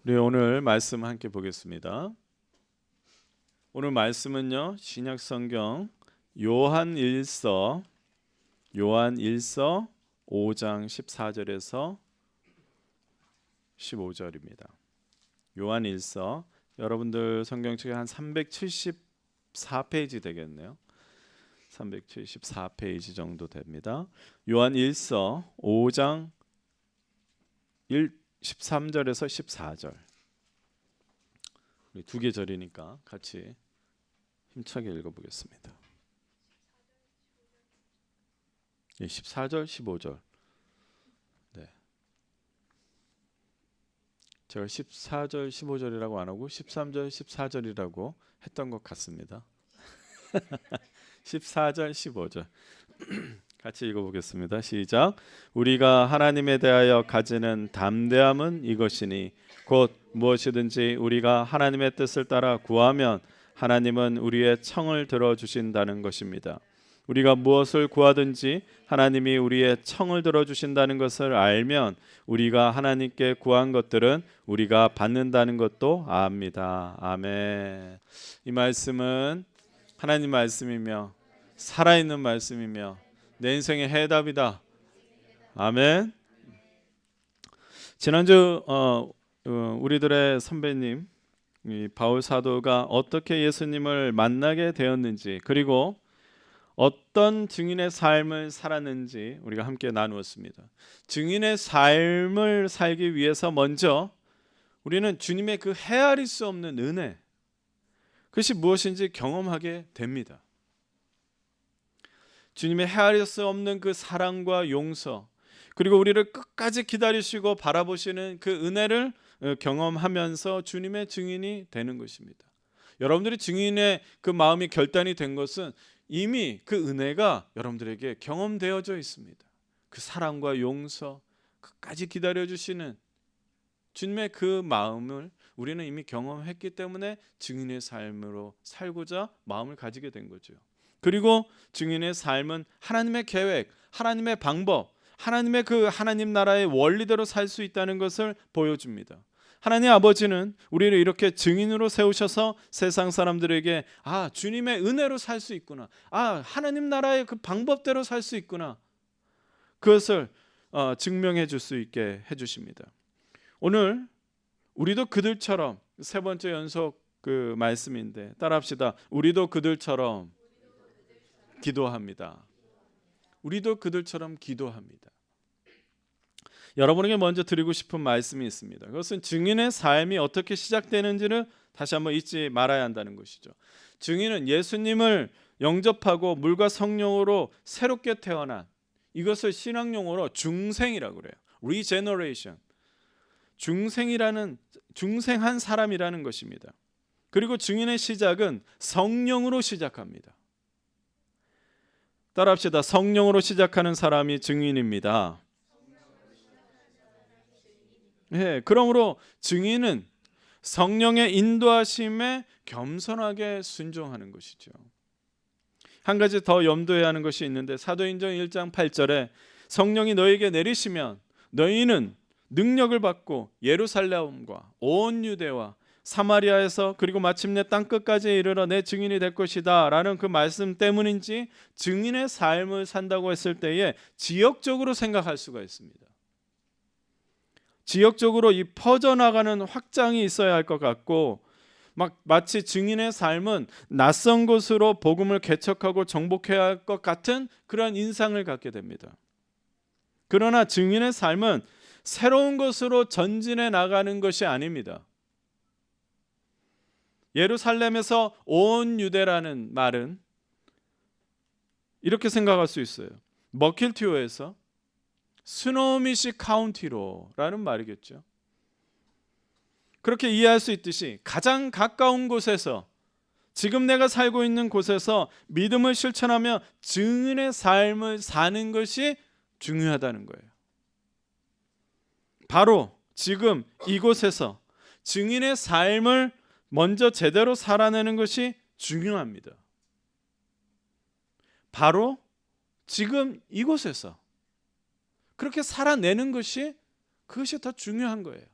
우리 오늘 말씀 함께 보겠습니다. 오늘 말씀은요, 신약 성경 요한 5장 14절에서 15절입니다. 요한 1서 여러분들 성경책에 한 374페이지 되겠네요. 374페이지 정도 됩니다. 요한 5장 13절에서 14절. 두 개 절이니까 같이 힘차게 읽어보겠습니다. 14절, 15절. 네. 제가 14절, 15절이라고 안 하고 13절, 14절이라고 했던 것 같습니다. 14절, 15절. 같이 읽어보겠습니다. 시작. 우리가 하나님에 대하여 가지는 담대함은 이것이니 곧 무엇이든지 우리가 하나님의 뜻을 따라 구하면 하나님은 우리의 청을 들어주신다는 것입니다. 우리가 무엇을 구하든지 하나님이 우리의 청을 들어주신다는 것을 알면 우리가 하나님께 구한 것들은 우리가 받는다는 것도 압니다. 아멘. 이 말씀은 하나님 말씀이며 살아있는 말씀이며 내 인생의 해답이다. 아멘. 지난주 우리들의 선배님 바울 사도가 어떻게 예수님을 만나게 되었는지, 그리고 어떤 증인의 삶을 살았는지 우리가 함께 나누었습니다. 증인의 삶을 살기 위해서 먼저 우리는 주님의 그 헤아릴 수 없는 은혜, 그것이 무엇인지 경험하게 됩니다. 주님의 헤아릴 수 없는 그 사랑과 용서, 그리고 우리를 끝까지 기다리시고 바라보시는 그 은혜를 경험하면서 주님의 증인이 되는 것입니다. 여러분들이 증인의 그 마음이 결단이 된 것은 이미 그 은혜가 여러분들에게 경험되어져 있습니다. 그 사랑과 용서, 끝까지 기다려주시는 주님의 그 마음을 우리는 이미 경험했기 때문에 증인의 삶으로 살고자 마음을 가지게 된 거죠. 그리고 증인의 삶은 하나님의 계획, 하나님의 방법, 하나님의 그 하나님 나라의 원리대로 살 수 있다는 것을 보여줍니다. 하나님 아버지는 우리를 이렇게 증인으로 세우셔서 세상 사람들에게 주님의 은혜로 살 수 있구나, 하나님 나라의 그 방법대로 살 수 있구나, 그것을 증명해 줄 수 있게 해주십니다. 오늘 우리도 그들처럼, 세 번째 연속 그 말씀인데 따라합시다. 우리도 그들처럼 기도합니다. 우리도 그들처럼 기도합니다. 여러분에게 먼저 드리고 싶은 말씀이 있습니다. 그것은 증인의 삶이 어떻게 시작되는지를 다시 한번 잊지 말아야 한다는 것이죠. 증인은 예수님을 영접하고 물과 성령으로 새롭게 태어난, 이것을 신학용어로 중생이라고 그래요. Regeneration. 중생한 사람이라는 것입니다. 그리고 증인의 시작은 성령으로 시작합니다. 따라합시다. 성령으로 시작하는 사람이 증인입니다. 네, 그러므로 증인은 성령의 인도하심에 겸손하게 순종하는 것이죠. 한 가지 더 염두해야 하는 것이 있는데, 사도행전 1장 8절에 성령이 너에게 내리시면 너희는 능력을 받고 예루살렘과 온 유대와 사마리아에서 그리고 마침내 땅끝까지 이르러 내 증인이 될 것이다 라는 그 말씀 때문인지 증인의 삶을 산다고 했을 때에 지역적으로 생각할 수가 있습니다. 지역적으로 이 퍼져나가는 확장이 있어야 할 것 같고, 마치 증인의 삶은 낯선 곳으로 복음을 개척하고 정복해야 할 것 같은 그런 인상을 갖게 됩니다. 그러나 증인의 삶은 새로운 곳으로 전진해 나가는 것이 아닙니다. 예루살렘에서 온 유대라는 말은 이렇게 생각할 수 있어요. 머킬티오에서 스노미시 카운티로 라는 말이겠죠. 그렇게 이해할 수 있듯이 가장 가까운 곳에서, 지금 내가 살고 있는 곳에서 믿음을 실천하며 증인의 삶을 사는 것이 중요하다는 거예요. 바로 지금 이곳에서 증인의 삶을 먼저 제대로 살아내는 것이 중요합니다. 바로 지금 이곳에서 그렇게 살아내는 것이, 그것이 더 중요한 거예요.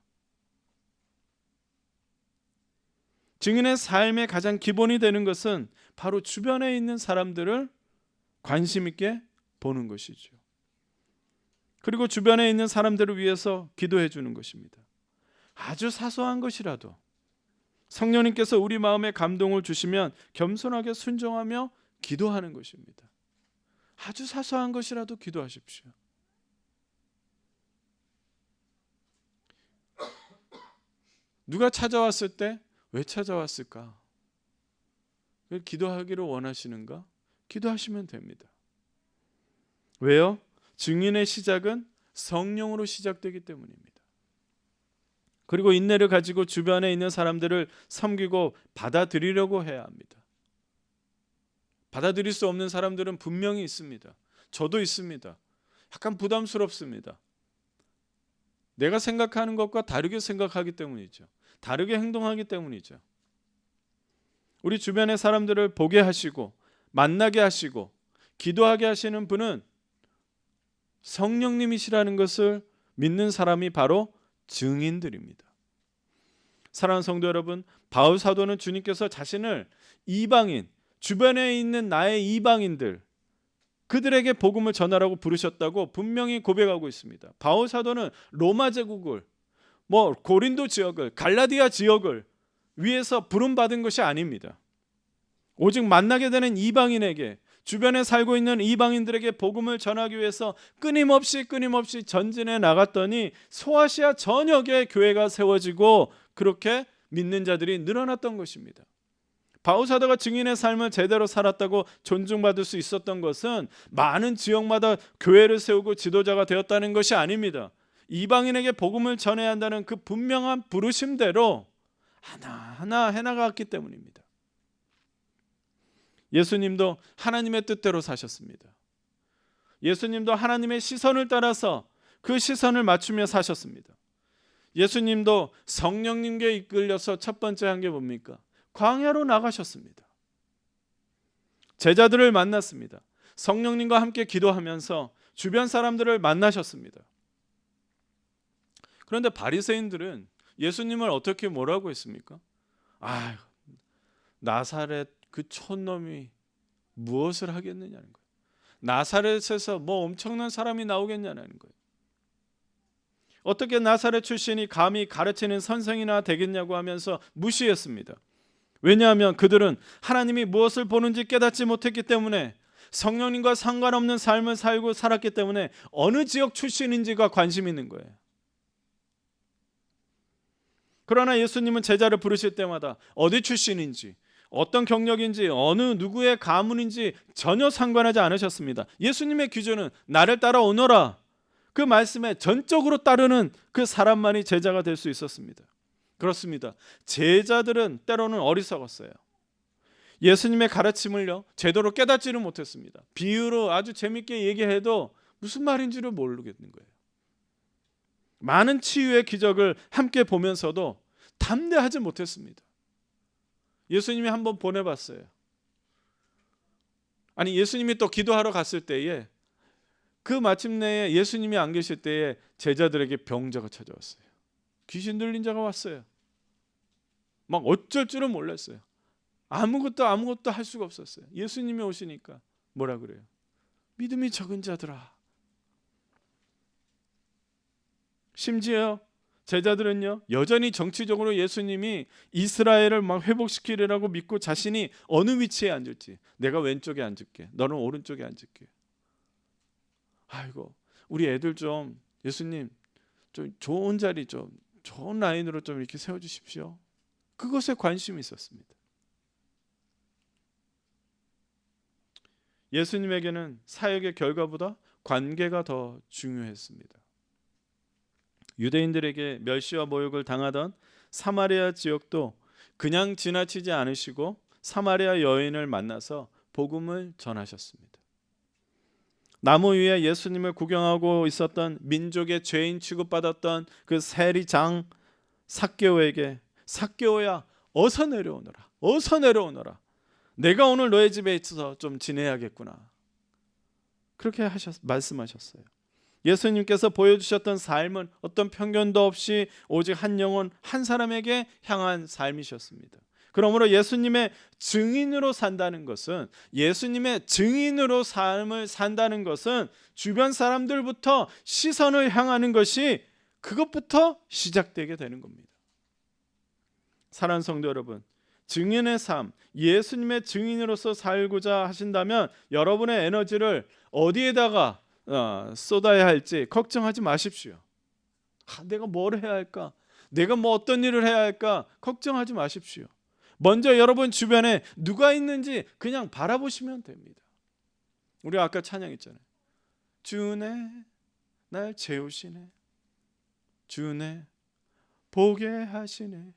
증인의 삶의 가장 기본이 되는 것은 바로 주변에 있는 사람들을 관심 있게 보는 것이죠. 그리고 주변에 있는 사람들을 위해서 기도해 주는 것입니다. 아주 사소한 것이라도 성령님께서 우리 마음에 감동을 주시면 겸손하게 순종하며 기도하는 것입니다. 아주 사소한 것이라도 기도하십시오. 누가 찾아왔을 때 왜 찾아왔을까? 기도하기를 원하시는가? 기도하시면 됩니다. 왜요? 증인의 시작은 성령으로 시작되기 때문입니다. 그리고 인내를 가지고 주변에 있는 사람들을 섬기고 받아들이려고 해야 합니다. 받아들일 수 없는 사람들은 분명히 있습니다. 저도 있습니다. 약간 부담스럽습니다. 내가 생각하는 것과 다르게 생각하기 때문이죠. 다르게 행동하기 때문이죠. 우리 주변의 사람들을 보게 하시고 만나게 하시고 기도하게 하시는 분은 성령님이시라는 것을 믿는 사람이 바로 증인들입니다. 사랑하는 성도 여러분, 바울 사도는 주님께서 자신을 이방인, 주변에 있는 나의 이방인들, 그들에게 복음을 전하라고 부르셨다고 분명히 고백하고 있습니다. 바울 사도는 로마 제국을, 고린도 지역을, 갈라디아 지역을 위해서 부름받은 것이 아닙니다. 오직 만나게 되는 이방인에게, 주변에 살고 있는 이방인들에게 복음을 전하기 위해서 끊임없이 전진해 나갔더니 소아시아 전역에 교회가 세워지고 그렇게 믿는 자들이 늘어났던 것입니다. 바울 사도가 증인의 삶을 제대로 살았다고 존중받을 수 있었던 것은 많은 지역마다 교회를 세우고 지도자가 되었다는 것이 아닙니다. 이방인에게 복음을 전해야 한다는 그 분명한 부르심대로 하나하나 해나갔기 때문입니다. 예수님도 하나님의 뜻대로 사셨습니다. 예수님도 하나님의 시선을 따라서 그 시선을 맞추며 사셨습니다. 예수님도 성령님께 이끌려서 첫 번째 한 게 뭡니까? 광야로 나가셨습니다. 제자들을 만났습니다. 성령님과 함께 기도하면서 주변 사람들을 만나셨습니다. 그런데 바리새인들은 예수님을 어떻게 뭐라고 했습니까? 나사렛 그 촌놈이 무엇을 하겠느냐는 거예요. 나사렛에서 엄청난 사람이 나오겠냐는 거예요. 어떻게 나사렛 출신이 감히 가르치는 선생이나 되겠냐고 하면서 무시했습니다. 왜냐하면 그들은 하나님이 무엇을 보는지 깨닫지 못했기 때문에, 성령님과 상관없는 삶을 살고 살았기 때문에 어느 지역 출신인지가 관심 있는 거예요. 그러나 예수님은 제자를 부르실 때마다 어디 출신인지, 어떤 경력인지, 어느 누구의 가문인지 전혀 상관하지 않으셨습니다. 예수님의 기준은 나를 따라오너라, 그 말씀에 전적으로 따르는 그 사람만이 제자가 될 수 있었습니다. 그렇습니다. 제자들은 때로는 어리석었어요. 예수님의 가르침을요 제대로 깨닫지를 못했습니다. 비유로 아주 재밌게 얘기해도 무슨 말인지를 모르겠는 거예요. 많은 치유의 기적을 함께 보면서도 담대하지 못했습니다. 예수님이 한번 보내봤어요. 예수님이 또 기도하러 갔을 때에, 그 마침내에 예수님이 안 계실 때에 제자들에게 병자가 찾아왔어요. 귀신 들린 자가 왔어요. 막 어쩔 줄은 몰랐어요. 아무것도 할 수가 없었어요. 예수님이 오시니까 뭐라 그래요? 믿음이 적은 자들아. 심지어 제자들은요 여전히 정치적으로 예수님이 이스라엘을 막 회복시키려고 믿고, 자신이 어느 위치에 앉을지, 내가 왼쪽에 앉을게, 너는 오른쪽에 앉을게. 우리 애들 좀 예수님 좀 좋은 자리, 좀 좋은 라인으로 좀 이렇게 세워주십시오. 그것에 관심이 있었습니다. 예수님에게는 사역의 결과보다 관계가 더 중요했습니다. 유대인들에게 멸시와 모욕을 당하던 사마리아 지역도 그냥 지나치지 않으시고 사마리아 여인을 만나서 복음을 전하셨습니다. 나무 위에 예수님을 구경하고 있었던 민족의 죄인 취급받았던 그 세리장 삭개오에게, 삭개오야 어서 내려오너라. 내가 오늘 너의 집에 있어서 좀 지내야겠구나. 그렇게 말씀하셨어요. 예수님께서 보여주셨던 삶은 어떤 편견도 없이 오직 한 영혼 한 사람에게 향한 삶이셨습니다. 그러므로 예수님의 증인으로 산다는 것은, 예수님의 증인으로 삶을 산다는 것은 주변 사람들부터 시선을 향하는 것이, 그것부터 시작되게 되는 겁니다. 사랑하는 성도 여러분, 증인의 삶, 예수님의 증인으로서 살고자 하신다면 여러분의 에너지를 어디에다가 쏟아야 할지 걱정하지 마십시오. 내가 뭘 해야 할까? 내가 뭐 어떤 일을 해야 할까? 걱정하지 마십시오. 먼저 여러분 주변에 누가 있는지 그냥 바라보시면 됩니다. 우리 아까 찬양했잖아요. 주네 날 채우시네, 주네 보게 하시네.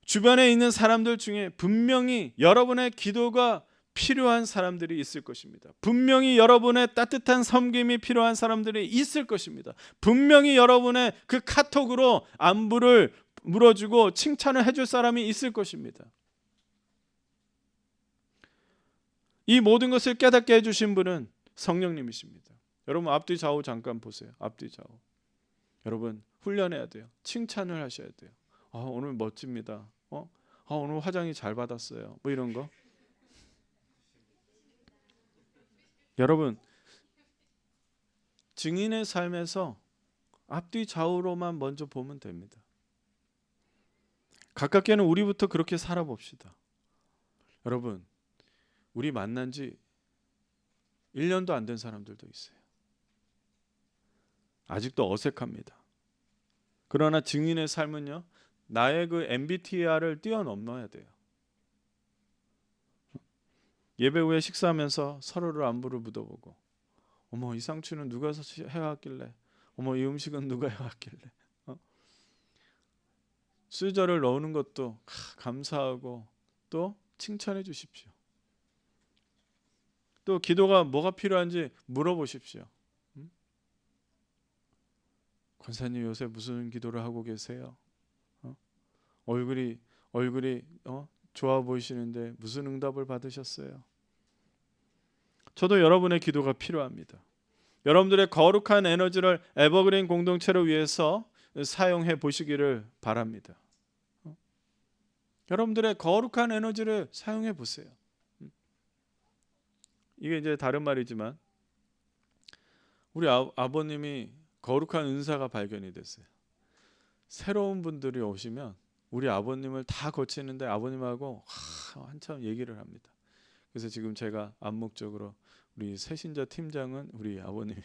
주변에 있는 사람들 중에 분명히 여러분의 기도가 필요한 사람들이 있을 것입니다. 분명히 여러분의 따뜻한 섬김이 필요한 사람들이 있을 것입니다. 분명히 여러분의 그 카톡으로 안부를 물어주고 칭찬을 해줄 사람이 있을 것입니다. 이 모든 것을 깨닫게 해주신 분은 성령님이십니다. 여러분 앞뒤 좌우 잠깐 보세요. 앞뒤 좌우. 여러분 훈련해야 돼요. 칭찬을 하셔야 돼요. 오늘 멋집니다. 오늘 화장이 잘 받았어요. 뭐 이런 거. 여러분 증인의 삶에서 앞뒤 좌우로만 먼저 보면 됩니다. 가깝게는 우리부터 그렇게 살아봅시다. 여러분 우리 만난 지 1년도 안 된 사람들도 있어요. 아직도 어색합니다. 그러나 증인의 삶은요, 나의 그 MBTI를 뛰어넘어야 돼요. 예배 후에 식사하면서 서로를 안부를 묻어보고, 어머 이 상추는 누가 해왔길래, 어머 이 음식은 누가 해왔길래, 수저를 넣는 것도 감사하고 또 칭찬해 주십시오. 또 기도가 뭐가 필요한지 물어보십시오. 권사님 요새 무슨 기도를 하고 계세요? 얼굴이 좋아 보이시는데 무슨 응답을 받으셨어요? 저도 여러분의 기도가 필요합니다. 여러분들의 거룩한 에너지를 에버그린 공동체를 위해서 사용해 보시기를 바랍니다. 여러분들의 거룩한 에너지를 사용해 보세요. 이게 이제 다른 말이지만 우리 아버님이 거룩한 은사가 발견이 됐어요. 새로운 분들이 오시면 우리 아버님을 다 거치는데 아버님하고 한참 얘기를 합니다. 그래서 지금 제가 암묵적으로 우리 새신자 팀장은 우리 아버님이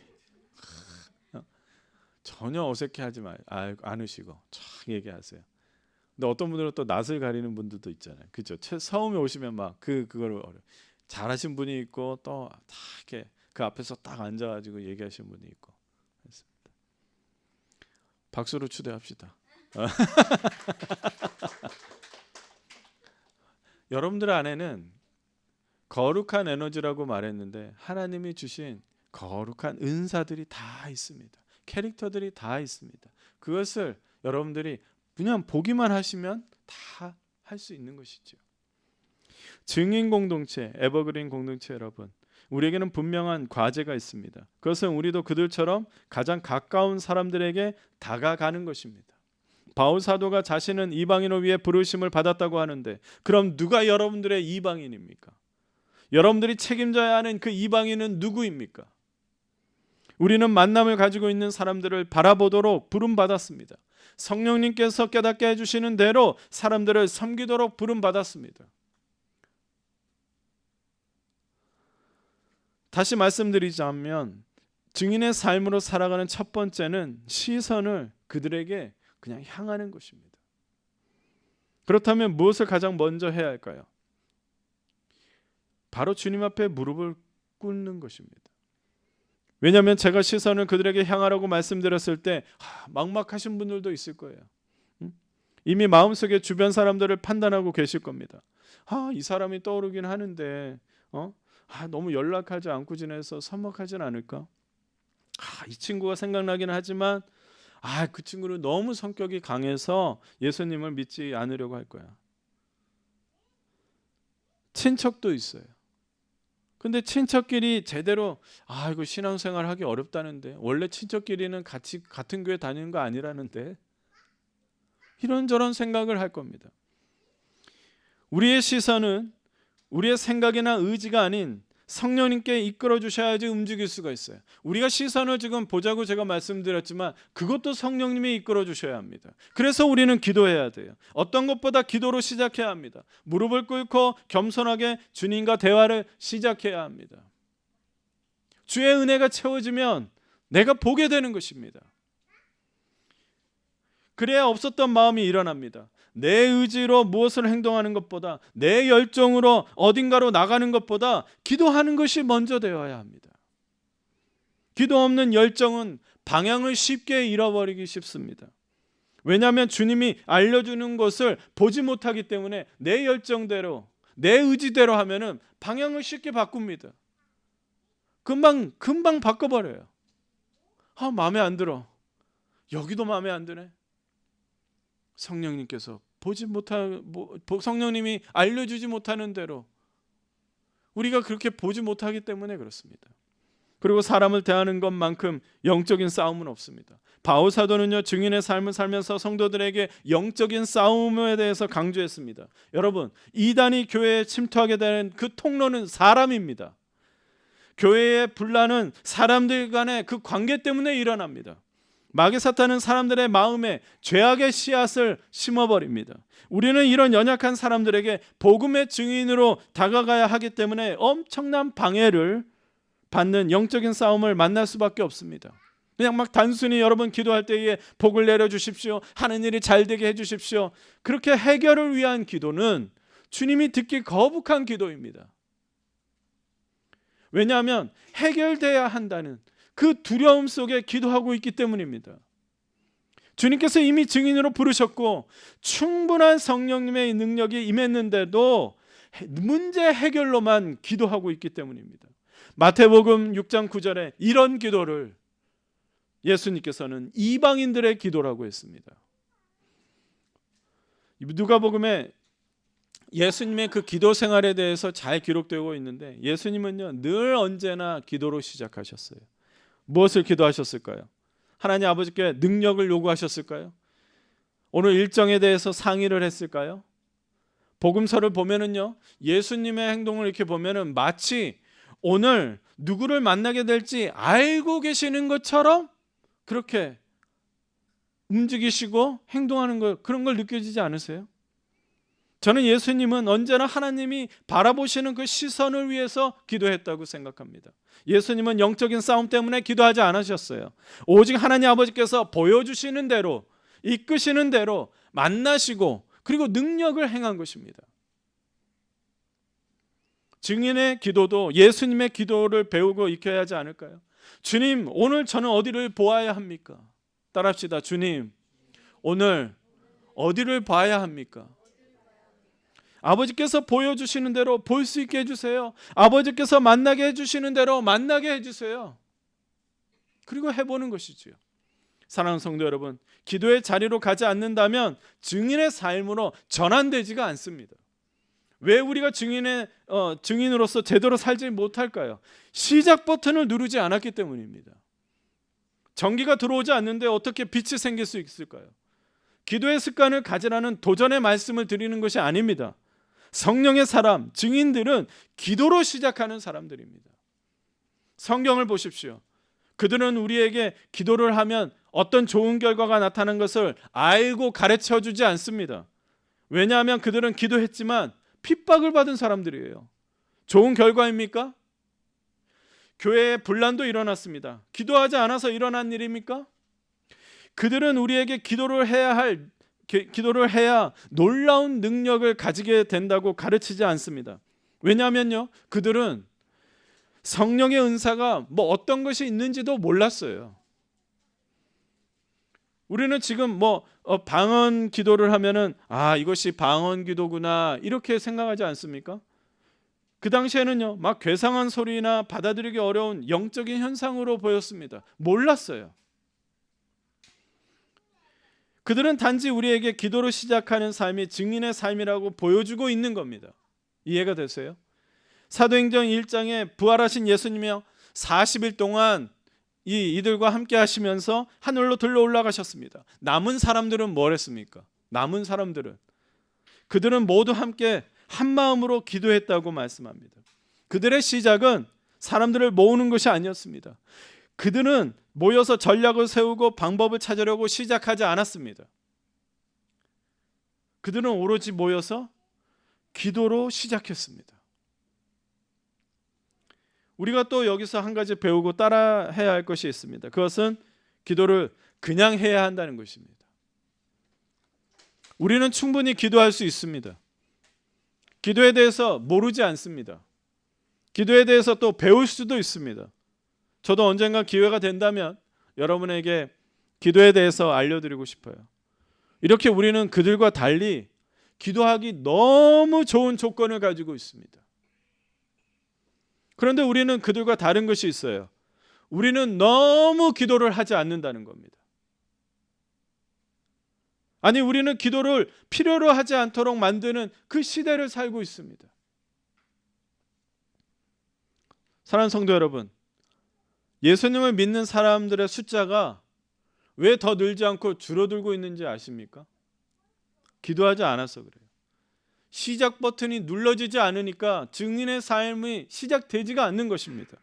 전혀 어색해하지 않으시고 쫙 얘기하세요. 근데 어떤 분들은 또 낯을 가리는 분들도 있잖아요. 그렇죠? 처음에 오시면 막 그걸 잘하신 분이 있고 또 다 이렇게 그 앞에서 딱 앉아가지고 얘기하시는 분이 있고. 그렇습니다. 박수로 추대합시다. 여러분들 안에는 거룩한 에너지라고 말했는데 하나님이 주신 거룩한 은사들이 다 있습니다. 캐릭터들이 다 있습니다. 그것을 여러분들이 그냥 보기만 하시면 다 할 수 있는 것이죠. 증인 공동체, 에버그린 공동체 여러분, 우리에게는 분명한 과제가 있습니다. 그것은 우리도 그들처럼 가장 가까운 사람들에게 다가가는 것입니다. 바울 사도가 자신은 이방인을 위해 부르심을 받았다고 하는데, 그럼 누가 여러분들의 이방인입니까? 여러분들이 책임져야 하는 그 이방인은 누구입니까? 우리는 만남을 가지고 있는 사람들을 바라보도록 부름받았습니다. 성령님께서 깨닫게 해주시는 대로 사람들을 섬기도록 부름받았습니다. 다시 말씀드리자면 증인의 삶으로 살아가는 첫 번째는 시선을 그들에게 그냥 향하는 것입니다. 그렇다면 무엇을 가장 먼저 해야 할까요? 바로 주님 앞에 무릎을 꿇는 것입니다. 왜냐하면 제가 시선을 그들에게 향하라고 말씀드렸을 때 막막하신 분들도 있을 거예요. 이미 마음속에 주변 사람들을 판단하고 계실 겁니다. 이 사람이 떠오르긴 하는데 너무 연락하지 않고 지내서 서먹하진 않을까? 이 친구가 생각나긴 하지만 그 친구는 너무 성격이 강해서 예수님을 믿지 않으려고 할 거야. 친척도 있어요. 근데 친척끼리 제대로 이거 신앙생활 하기 어렵다는데, 원래 친척끼리는 같이 같은 교회 다니는 거 아니라는데, 이런저런 생각을 할 겁니다. 우리의 시선은 우리의 생각이나 의지가 아닌 성령님께 이끌어 주셔야지 움직일 수가 있어요. 우리가 시선을 지금 보자고 제가 말씀드렸지만 그것도 성령님이 이끌어 주셔야 합니다. 그래서 우리는 기도해야 돼요. 어떤 것보다 기도로 시작해야 합니다. 무릎을 꿇고 겸손하게 주님과 대화를 시작해야 합니다. 주의 은혜가 채워지면 내가 보게 되는 것입니다. 그래야 없었던 마음이 일어납니다. 내 의지로 무엇을 행동하는 것보다, 내 열정으로 어딘가로 나가는 것보다 기도하는 것이 먼저 되어야 합니다. 기도 없는 열정은 방향을 쉽게 잃어버리기 쉽습니다. 왜냐하면 주님이 알려주는 것을 보지 못하기 때문에 내 열정대로, 내 의지대로 하면은 방향을 쉽게 바꿉니다. 금방 바꿔버려요. 마음에 안 들어. 여기도 마음에 안 드네. 성령님께서 성령님이 알려주지 못하는 대로 우리가 그렇게 보지 못하기 때문에 그렇습니다. 그리고 사람을 대하는 것만큼 영적인 싸움은 없습니다. 바울 사도는요, 증인의 삶을 살면서 성도들에게 영적인 싸움에 대해서 강조했습니다. 여러분, 이단이 교회에 침투하게 되는 그 통로는 사람입니다. 교회의 분란은 사람들 간의 그 관계 때문에 일어납니다. 마귀 사탄은 사람들의 마음에 죄악의 씨앗을 심어버립니다. 우리는 이런 연약한 사람들에게 복음의 증인으로 다가가야 하기 때문에 엄청난 방해를 받는 영적인 싸움을 만날 수밖에 없습니다. 그냥 막 단순히 여러분 기도할 때에 복을 내려주십시오, 하는 일이 잘 되게 해주십시오, 그렇게 해결을 위한 기도는 주님이 듣기 거북한 기도입니다. 왜냐하면 해결돼야 한다는 그 두려움 속에 기도하고 있기 때문입니다. 주님께서 이미 증인으로 부르셨고 충분한 성령님의 능력이 임했는데도 문제 해결로만 기도하고 있기 때문입니다. 마태복음 6장 9절에 이런 기도를 예수님께서는 이방인들의 기도라고 했습니다. 누가복음에 예수님의 그 기도 생활에 대해서 잘 기록되고 있는데 예수님은요, 늘 언제나 기도로 시작하셨어요. 무엇을 기도하셨을까요? 하나님 아버지께 능력을 요구하셨을까요? 오늘 일정에 대해서 상의를 했을까요? 복음서를 보면은요, 예수님의 행동을 이렇게 보면은 마치 오늘 누구를 만나게 될지 알고 계시는 것처럼 그렇게 움직이시고 행동하는 것, 그런 걸 느껴지지 않으세요? 저는 예수님은 언제나 하나님이 바라보시는 그 시선을 위해서 기도했다고 생각합니다. 예수님은 영적인 싸움 때문에 기도하지 않으셨어요. 오직 하나님 아버지께서 보여주시는 대로, 이끄시는 대로 만나시고 그리고 능력을 행한 것입니다. 증인의 기도도 예수님의 기도를 배우고 익혀야 하지 않을까요? 주님, 오늘 저는 어디를 보아야 합니까? 따라합시다. 주님, 오늘 어디를 봐야 합니까? 아버지께서 보여주시는 대로 볼 수 있게 해주세요. 아버지께서 만나게 해주시는 대로 만나게 해주세요. 그리고 해보는 것이지요. 사랑하는 성도 여러분, 기도의 자리로 가지 않는다면 증인의 삶으로 전환되지가 않습니다. 왜 우리가 증인으로서 제대로 살지 못할까요? 시작 버튼을 누르지 않았기 때문입니다. 전기가 들어오지 않는데 어떻게 빛이 생길 수 있을까요? 기도의 습관을 가지라는 도전의 말씀을 드리는 것이 아닙니다. 성령의 사람, 증인들은 기도로 시작하는 사람들입니다. 성경을 보십시오. 그들은 우리에게 기도를 하면 어떤 좋은 결과가 나타나는 것을 알고 가르쳐주지 않습니다. 왜냐하면 그들은 기도했지만 핍박을 받은 사람들이에요. 좋은 결과입니까? 교회에 분란도 일어났습니다. 기도하지 않아서 일어난 일입니까? 그들은 우리에게 기도를 해야 놀라운 능력을 가지게 된다고 가르치지 않습니다. 왜냐하면요, 그들은 성령의 은사가 어떤 것이 있는지도 몰랐어요. 우리는 지금 방언 기도를 하면은 이것이 방언 기도구나 이렇게 생각하지 않습니까? 그 당시에는요, 막 괴상한 소리나 받아들이기 어려운 영적인 현상으로 보였습니다. 몰랐어요. 그들은 단지 우리에게 기도로 시작하는 삶이 증인의 삶이라고 보여주고 있는 겁니다. 이해가 되세요? 사도행전 1장에 부활하신 예수님이요, 40일 동안 이들과 함께 하시면서 하늘로 들러 올라가셨습니다. 남은 사람들은 뭘 했습니까? 남은 사람들은 그들은 모두 함께 한 마음으로 기도했다고 말씀합니다. 그들의 시작은 사람들을 모으는 것이 아니었습니다. 그들은 모여서 전략을 세우고 방법을 찾으려고 시작하지 않았습니다. 그들은 오로지 모여서 기도로 시작했습니다. 우리가 또 여기서 한 가지 배우고 따라해야 할 것이 있습니다. 그것은 기도를 그냥 해야 한다는 것입니다. 우리는 충분히 기도할 수 있습니다. 기도에 대해서 모르지 않습니다. 기도에 대해서 또 배울 수도 있습니다. 저도 언젠가 기회가 된다면 여러분에게 기도에 대해서 알려드리고 싶어요. 이렇게 우리는 그들과 달리 기도하기 너무 좋은 조건을 가지고 있습니다. 그런데 우리는 그들과 다른 것이 있어요. 우리는 너무 기도를 하지 않는다는 겁니다. 아니, 우리는 기도를 필요로 하지 않도록 만드는 그 시대를 살고 있습니다. 사랑하는 성도 여러분, 예수님을 믿는 사람들의 숫자가 왜 더 늘지 않고 줄어들고 있는지 아십니까? 기도하지 않아서 그래요. 시작 버튼이 눌러지지 않으니까 증인의 삶이 시작되지가 않는 것입니다.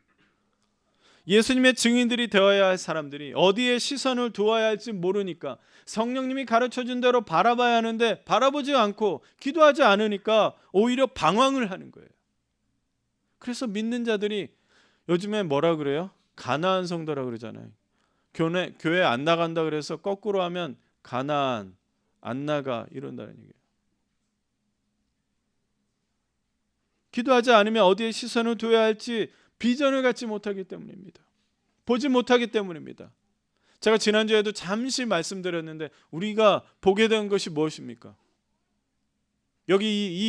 예수님의 증인들이 되어야 할 사람들이 어디에 시선을 두어야 할지 모르니까 성령님이 가르쳐준 대로 바라봐야 하는데 바라보지 않고 기도하지 않으니까 오히려 방황을 하는 거예요. 그래서 믿는 자들이 요즘에 뭐라 그래요? 가나안 성도라 그러잖아요. 교회 안 나간다 그래서 거꾸로 하면 가나안, 안 나가 이런다는 얘기예요. 기도하지 않으면 어디에 시선을 둬야 할지 비전을 갖지 못하기 때문입니다. 보지 못하기 때문입니다. 제가 지난주에도 잠시 말씀드렸는데 우리가 보게 된 것이 무엇입니까? 여기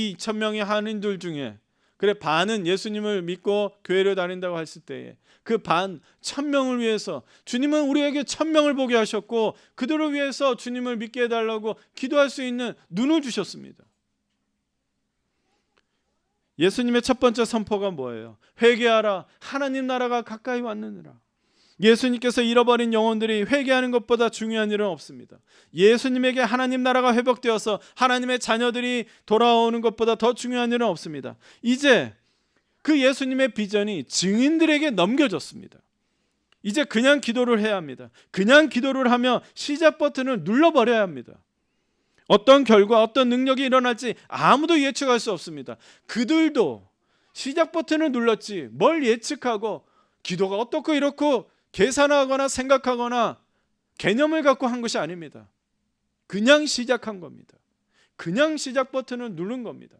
이 2,000명의 한인들 중에 그래 반은 예수님을 믿고 교회를 다닌다고 했을 때에 그 반 1,000명을 위해서 주님은 우리에게 1,000명을 보게 하셨고 그들을 위해서 주님을 믿게 해달라고 기도할 수 있는 눈을 주셨습니다. 예수님의 첫 번째 선포가 뭐예요? 회개하라, 하나님 나라가 가까이 왔느니라. 예수님께서 잃어버린 영혼들이 회개하는 것보다 중요한 일은 없습니다. 예수님에게 하나님 나라가 회복되어서 하나님의 자녀들이 돌아오는 것보다 더 중요한 일은 없습니다. 이제 그 예수님의 비전이 증인들에게 넘겨졌습니다. 이제 그냥 기도를 해야 합니다. 그냥 기도를 하며 시작 버튼을 눌러버려야 합니다. 어떤 결과, 어떤 능력이 일어날지 아무도 예측할 수 없습니다. 그들도 시작 버튼을 눌렀지 뭘 예측하고 기도가 어떻고 이렇고 계산하거나 생각하거나 개념을 갖고 한 것이 아닙니다. 그냥 시작한 겁니다. 그냥 시작 버튼을 누른 겁니다.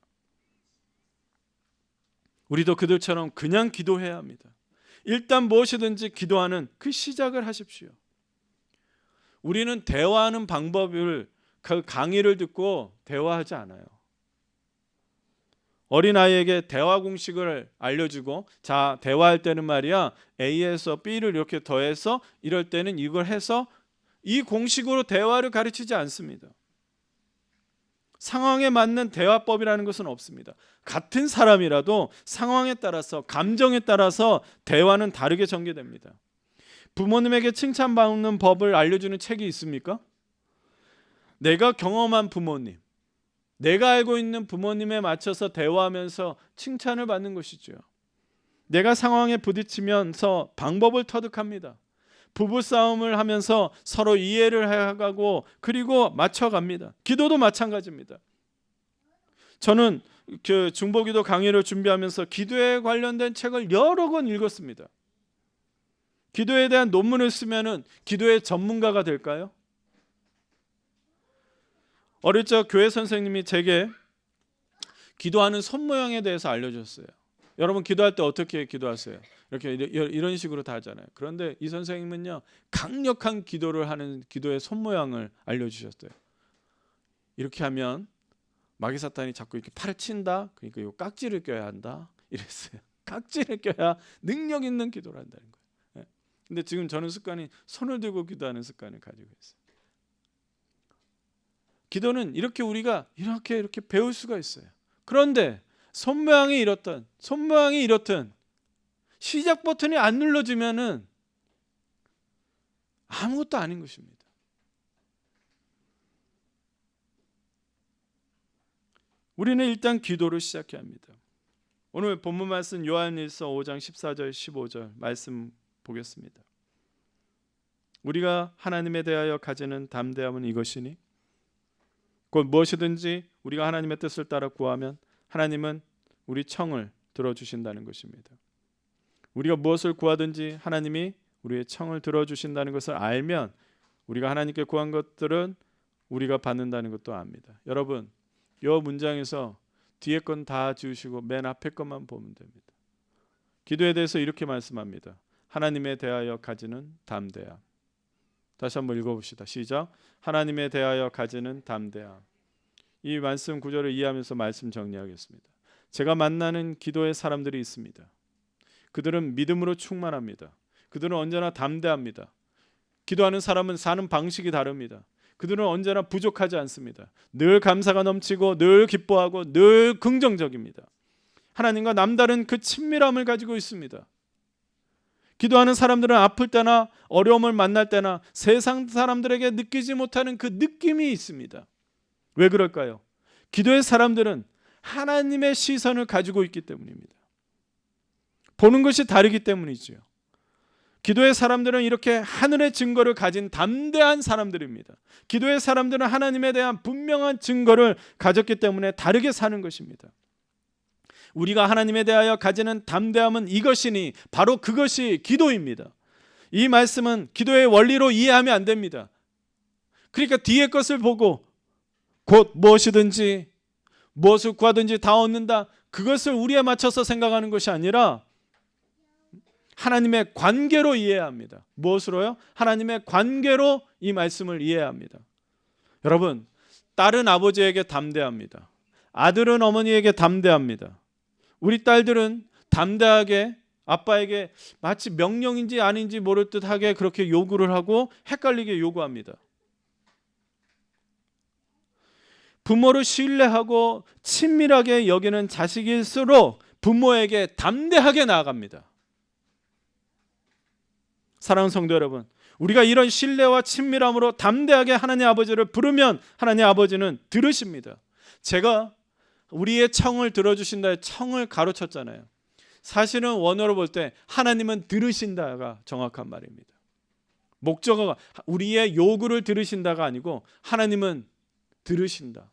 우리도 그들처럼 그냥 기도해야 합니다. 일단 무엇이든지 기도하는 그 시작을 하십시오. 우리는 대화하는 방법을 그 강의를 듣고 대화하지 않아요. 어린아이에게 대화 공식을 알려주고 자 대화할 때는 말이야 A에서 B를 이렇게 더해서 이럴 때는 이걸 해서 이 공식으로 대화를 가르치지 않습니다. 상황에 맞는 대화법이라는 것은 없습니다. 같은 사람이라도 상황에 따라서 감정에 따라서 대화는 다르게 전개됩니다. 부모님에게 칭찬받는 법을 알려주는 책이 있습니까? 내가 경험한 부모님, 내가 알고 있는 부모님에 맞춰서 대화하면서 칭찬을 받는 것이죠. 내가 상황에 부딪히면서 방법을 터득합니다. 부부싸움을 하면서 서로 이해를 해가고 그리고 맞춰갑니다. 기도도 마찬가지입니다. 저는 그 중보기도 강의를 준비하면서 기도에 관련된 책을 여러 권 읽었습니다. 기도에 대한 논문을 쓰면은 기도의 전문가가 될까요? 어릴 적 교회 선생님이 제게 기도하는 손 모양에 대해서 알려줬어요. 여러분 기도할 때 어떻게 기도하세요? 이렇게 이런 식으로 다 하잖아요. 그런데 이 선생님은요 강력한 기도를 하는 기도의 손 모양을 알려주셨어요. 이렇게 하면 마귀 사탄이 자꾸 이렇게 팔을 친다. 그러니까 이 깍지를 껴야 한다. 이랬어요. 깍지를 껴야 능력 있는 기도를 한다는 거예요. 근데 지금 저는 습관이 손을 들고 기도하는 습관을 가지고 있어요. 기도는 이렇게 우리가 이렇게 배울 수가 있어요. 그런데 손 모양이 이렇든 시작 버튼이 안 눌러지면은 아무것도 아닌 것입니다. 우리는 일단 기도를 시작해야 합니다. 오늘 본문 말씀 요한일서 5장 14절 15절 말씀 보겠습니다. 우리가 하나님에 대하여 가지는 담대함은 이것이니 곧 무엇이든지 우리가 하나님의 뜻을 따라 구하면 하나님은 우리 청을 들어주신다는 것입니다. 우리가 무엇을 구하든지 하나님이 우리의 청을 들어주신다는 것을 알면 우리가 하나님께 구한 것들은 우리가 받는다는 것도 압니다. 여러분, 이 문장에서 뒤에 건 다 지우시고 맨 앞에 것만 보면 됩니다. 기도에 대해서 이렇게 말씀합니다. 하나님에 대하여 가지는 담대함. 다시 한번 읽어봅시다. 시작. 하나님에 대하여 가지는 담대함. 이 말씀 구절을 이해하면서 말씀 정리하겠습니다. 제가 만나는 기도의 사람들이 있습니다. 그들은 믿음으로 충만합니다. 그들은 언제나 담대합니다. 기도하는 사람은 사는 방식이 다릅니다. 그들은 언제나 부족하지 않습니다. 늘 감사가 넘치고 늘 기뻐하고 늘 긍정적입니다. 하나님과 남다른 그 친밀함을 가지고 있습니다. 기도하는 사람들은 아플 때나 어려움을 만날 때나 세상 사람들에게 느끼지 못하는 그 느낌이 있습니다. 왜 그럴까요? 기도의 사람들은 하나님의 시선을 가지고 있기 때문입니다. 보는 것이 다르기 때문이지요. 기도의 사람들은 이렇게 하늘의 증거를 가진 담대한 사람들입니다. 기도의 사람들은 하나님에 대한 분명한 증거를 가졌기 때문에 다르게 사는 것입니다. 우리가 하나님에 대하여 가지는 담대함은 이것이니 바로 그것이 기도입니다. 이 말씀은 기도의 원리로 이해하면 안 됩니다. 그러니까 뒤에 것을 보고 곧 무엇이든지 무엇을 구하든지 다 얻는다, 그것을 우리에 맞춰서 생각하는 것이 아니라 하나님의 관계로 이해해야 합니다. 무엇으로요? 하나님의 관계로 이 말씀을 이해해야 합니다. 여러분, 딸은 아버지에게 담대합니다. 아들은 어머니에게 담대합니다. 우리 딸들은 담대하게 아빠에게 마치 명령인지 아닌지 모를 듯하게 그렇게 요구를 하고 헷갈리게 요구합니다. 부모를 신뢰하고 친밀하게 여기는 자식일수록 부모에게 담대하게 나아갑니다. 사랑하는 성도 여러분, 우리가 이런 신뢰와 친밀함으로 담대하게 하나님 아버지를 부르면 하나님 아버지는 들으십니다. 제가 우리의 청을 들어주신다의 청을 가로쳤잖아요. 사실은 원어로 볼 때 하나님은 들으신다가 정확한 말입니다. 목적어가 우리의 요구를 들으신다가 아니고 하나님은 들으신다.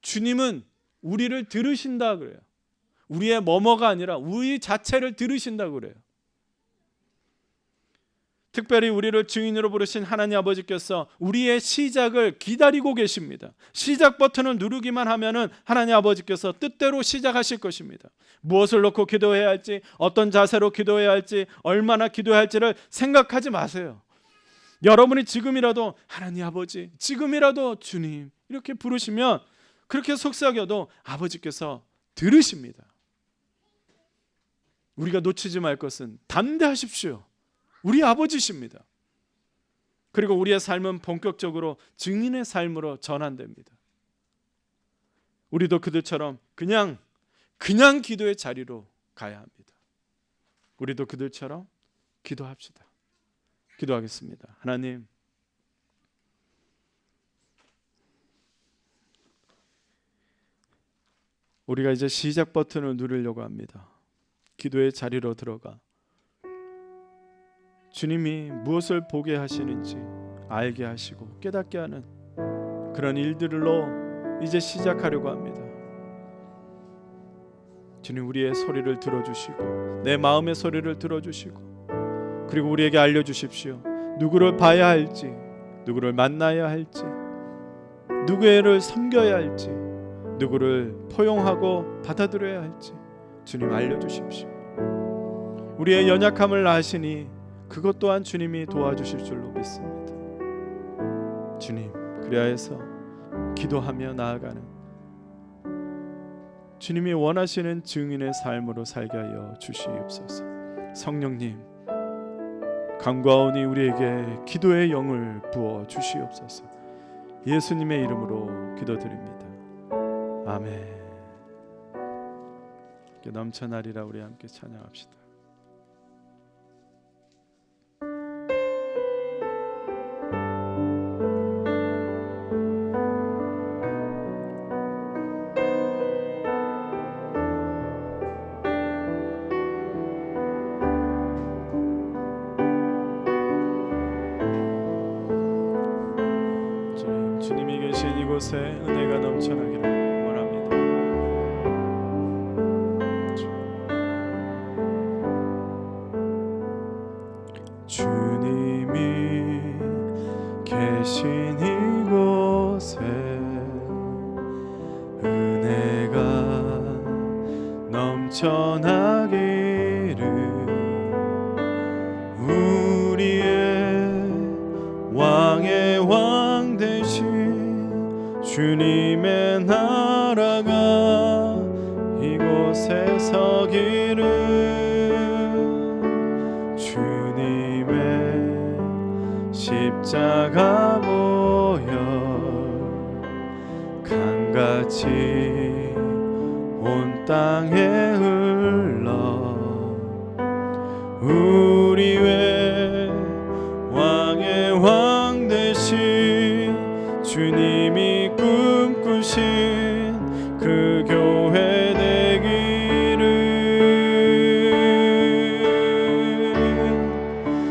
주님은 우리를 들으신다 그래요. 우리의 뭐뭐가 아니라 우리 자체를 들으신다 그래요. 특별히 우리를 증인으로 부르신 하나님 아버지께서 우리의 시작을 기다리고 계십니다. 시작 버튼을 누르기만 하면은 하나님 아버지께서 뜻대로 시작하실 것입니다. 무엇을 놓고 기도해야 할지, 어떤 자세로 기도해야 할지, 얼마나 기도해야 할지를 생각하지 마세요. 여러분이 지금이라도 하나님 아버지, 지금이라도 주님 이렇게 부르시면 그렇게 속삭여도 아버지께서 들으십니다. 우리가 놓치지 말 것은 담대하십시오. 우리 아버지십니다. 그리고 우리의 삶은 본격적으로 증인의 삶으로 전환됩니다. 우리도 그들처럼 그냥 기도의 자리로 가야 합니다. 우리도 그들처럼 기도합시다. 기도하겠습니다. 하나님, 우리가 이제 시작 버튼을 누르려고 합니다. 기도의 자리로 들어가 주님이 무엇을 보게 하시는지 알게 하시고 깨닫게 하는 그런 일들로 이제 시작하려고 합니다. 주님, 우리의 소리를 들어주시고 내 마음의 소리를 들어주시고 그리고 우리에게 알려주십시오. 누구를 봐야 할지, 누구를 만나야 할지, 누구를 섬겨야 할지, 누구를 포용하고 받아들여야 할지 주님 알려주십시오. 우리의 연약함을 아시니 그것 또한 주님이 도와주실 줄로 믿습니다. 주님, 그리하여서 기도하며 나아가는 주님이 원하시는 증인의 삶으로 살게 하여 주시옵소서. 성령님, 간과하오니 우리에게 기도의 영을 부어 주시옵소서. 예수님의 이름으로 기도드립니다. 아멘. 넘쳐나리라 우리 함께 찬양합시다. 이곳에 은혜가 넘쳐나기를 원합니다. 주님이 계신 이곳에 은혜가 넘쳐나기를, 우리의 왕의 왕 되신 주님의 나라가 이곳에 서기를, 주님의 십자가 보혈 강같이 온 땅에 흘러 우리 외 왕의 왕 되신 주님이 꿈꾸신 그 교회 되기를,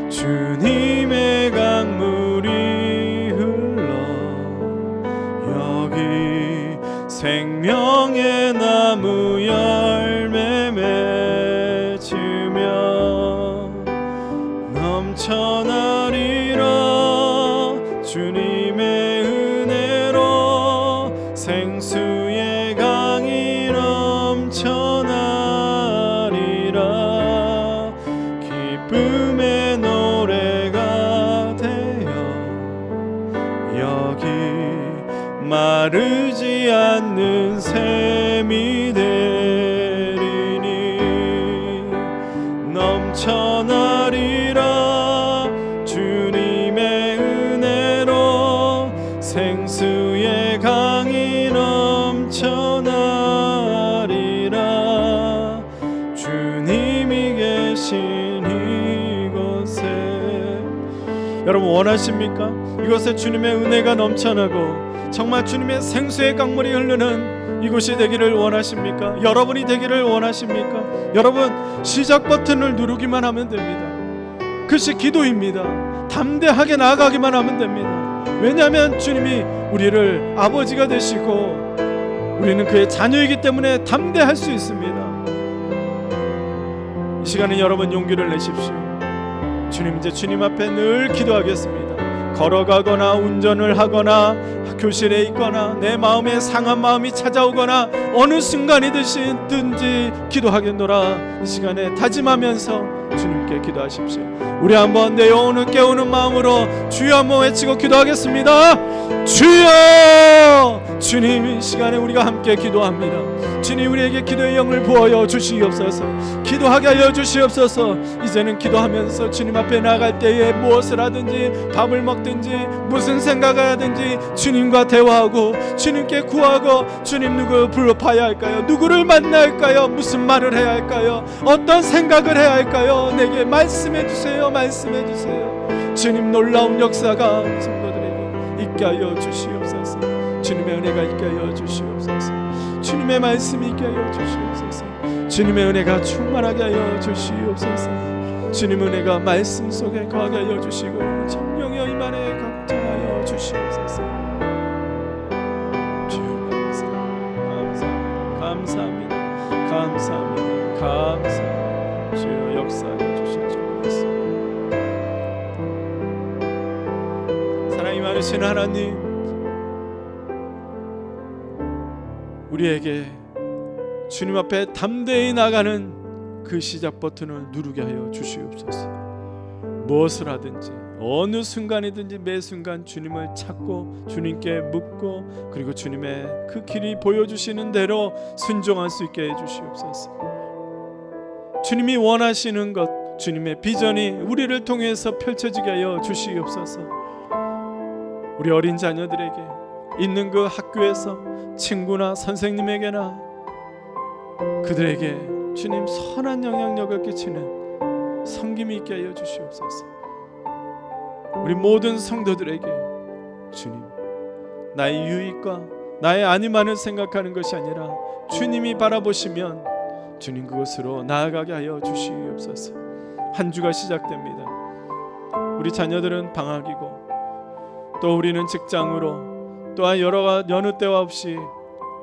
주님의 강물이 흘러 여기 생명의 나무 열매 맺으며 넘쳐나리라. 주님의 은혜로 생수의 강이 넘쳐나리라. 기쁨의 노래가 되어 여기 마르지 않는 샘이 되리니 넘쳐나리라. 주님의 은혜로 생수의 강이 넘쳐나리라. 주님이 계신 이곳에, 여러분 원하십니까? 이곳에 주님의 은혜가 넘쳐나고 정말 주님의 생수의 강물이 흐르는 이곳이 되기를 원하십니까? 여러분이 되기를 원하십니까? 여러분 시작 버튼을 누르기만 하면 됩니다. 그것이 기도입니다. 담대하게 나아가기만 하면 됩니다. 왜냐하면 주님이 우리를 아버지가 되시고 우리는 그의 자녀이기 때문에 담대할 수 있습니다. 이 시간에 여러분 용기를 내십시오. 주님, 이제 주님 앞에 늘 기도하겠습니다. 걸어가거나 운전을 하거나 교실에 있거나 내 마음에 상한 마음이 찾아오거나 어느 순간이든지 기도하겠노라. 이 시간에 다짐하면서 주님께 기도하십시오. 우리 한번 내 영혼을 깨우는 마음으로 주여 한번 외치고 기도하겠습니다. 주여! 주님, 이 시간에 우리가 함께 기도합니다. 주님, 우리에게 기도의 영을 부어여 주시옵소서. 기도하게 하여 주시옵소서. 이제는 기도하면서 주님 앞에 나갈 때에 무엇을 하든지 밥을 먹든지 무슨 생각을 하든지 주님과 대화하고 주님께 구하고, 주님 누구 불러봐야 할까요? 누구를 만나야 할까요? 무슨 말을 해야 할까요? 어떤 생각을 해야 할까요? 내게 말씀해 주세요. 말씀해 주세요. 주님 놀라운 역사가 성도들에게 있게 하여 주시옵소서. 주님의 은혜가 있게 하여 주시옵소서. 주님의 말씀이 있게 하여 주시옵소서. 주님의 은혜가 충만하게 하여 주시옵소서. 주님 은혜가 말씀 속에 거하게 하여 주시고 성령여 임안에 걱정하여 주시옵소서. 주여 감사합니다. 감사합니다. 감사합니다. 주여 역사하여 주실 줄 믿습니다. 사랑이 많으신 하나님, 우리에게 주님 앞에 담대히 나가는 그 시작 버튼을 누르게 하여 주시옵소서. 무엇을 하든지 어느 순간이든지 매 순간 주님을 찾고 주님께 묻고, 그리고 주님의 그 길이 보여주시는 대로 순종할 수 있게 해주시옵소서. 주님이 원하시는 것, 주님의 비전이 우리를 통해서 펼쳐지게 하여 주시옵소서. 우리 어린 자녀들에게 있는 그 학교에서 친구나 선생님에게나 그들에게 주님 선한 영향력을 끼치는 섬김이 있게 하여 주시옵소서. 우리 모든 성도들에게 주님, 나의 유익과 나의 안위만을 생각하는 것이 아니라 주님이 바라보시면 주님 그것으로 나아가게 하여 주시옵소서. 한 주가 시작됩니다. 우리 자녀들은 방학이고 또 우리는 직장으로 또한 여느 때와 없이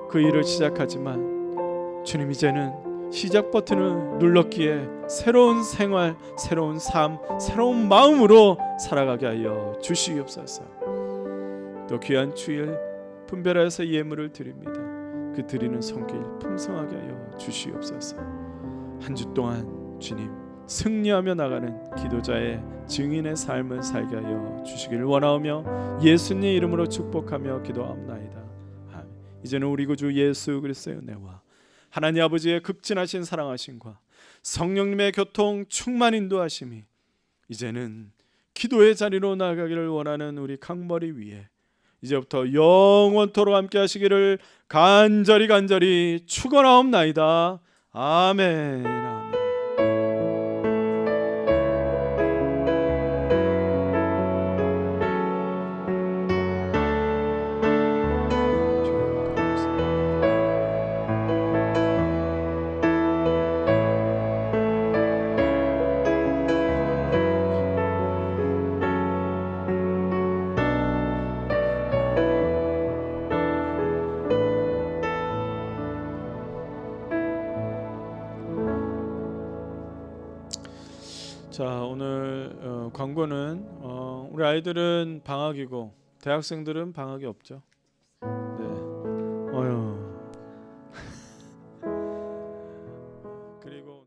그 일을 시작하지만 주님 이제는 시작 버튼을 눌렀기에 새로운 생활, 새로운 삶, 새로운 마음으로 살아가게 하여 주시옵소서. 또 귀한 주일 분별하여서 예물을 드립니다. 그 드리는 손길 풍성하게 하여 주시옵소서. 한 주 동안 주님 승리하며 나가는 기도자의 증인의 삶을 살게 하여 주시기를 원하오며 예수님 이름으로 축복하며 기도하옵나이다. 아멘. 이제는 우리 구주 예수 그리스도의 은혜와 하나님 아버지의 극진하신 사랑하심과 성령님의 교통 충만 인도하심이 이제는 기도의 자리로 나가기를 원하는 우리 강머리 위에 이제부터 영원토록 함께 하시기를 간절히 축원하옵나이다. 아멘. 아멘. 자, 오늘 광고는 우리 아이들은 방학이고 대학생들은 방학이 없죠. 네. 어휴. 그리고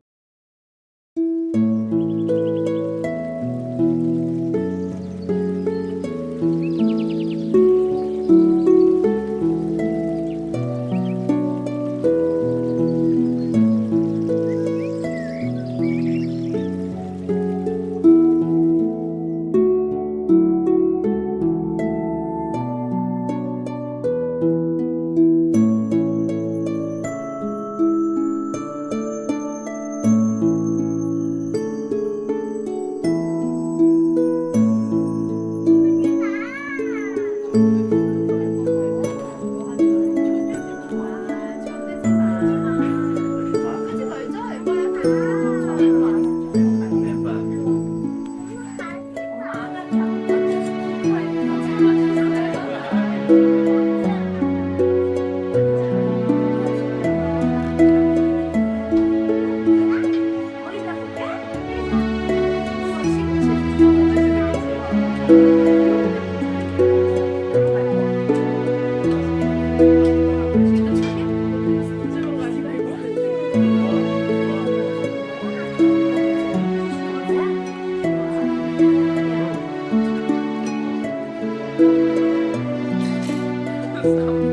Yes.